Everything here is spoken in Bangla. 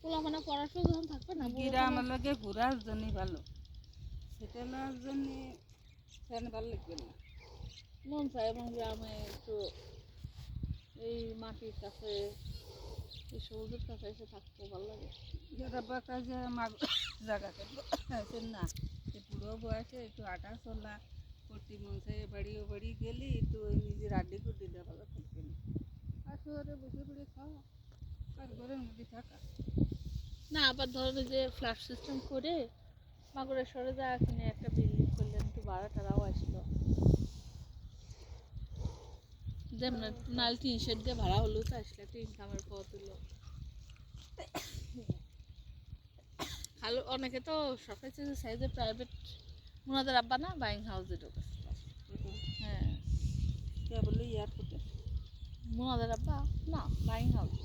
পোলাপানা পড়াশোনা যখন থাকবে না গ্রাম লাগে ঘোরার জন্যই ভালো, সেটা নেওয়ার জন্য সেখানে ভালো লাগবে না। মন চায় এবং গ্রামে একটু এই মাটির কাছে এই সবুজের কাছে এসে থাকতে ভালো লাগে। যারা বাঁকা যে জায়গা আছে না, সে পুরো বয়সে একটু আটা চলা করতে মন চায়, বাড়ি ও বাড়ি গেলে একটু ওই নিজের আড্ডি কুড্ডি দেওয়া ভালো থাকবে না। আর শহরে বসে পড়ে খাওয়া আর ঘরের মধ্যে থাকা না, আবার ধরো যে ফ্ল্যাট সিস্টেম করে মাগুরের সরে যা কিনে একটা বিল্ডিং করলেন, একটু ভাড়া টাড়াও আসলো, যেমন নাল টিন শেড দিয়ে ভাড়া হলেও তো আসলে একটা ইনকামের পথ হলো। ভালো অনেকে তো সরকারি চাকরি সাইজে প্রাইভেট ওনাদের আব্বা না বাইং হাউসে ঢোকেছে। হ্যাঁ, কে বলে এয়ারপোর্টে ওনাদের আব্বা না বাইং হাউস।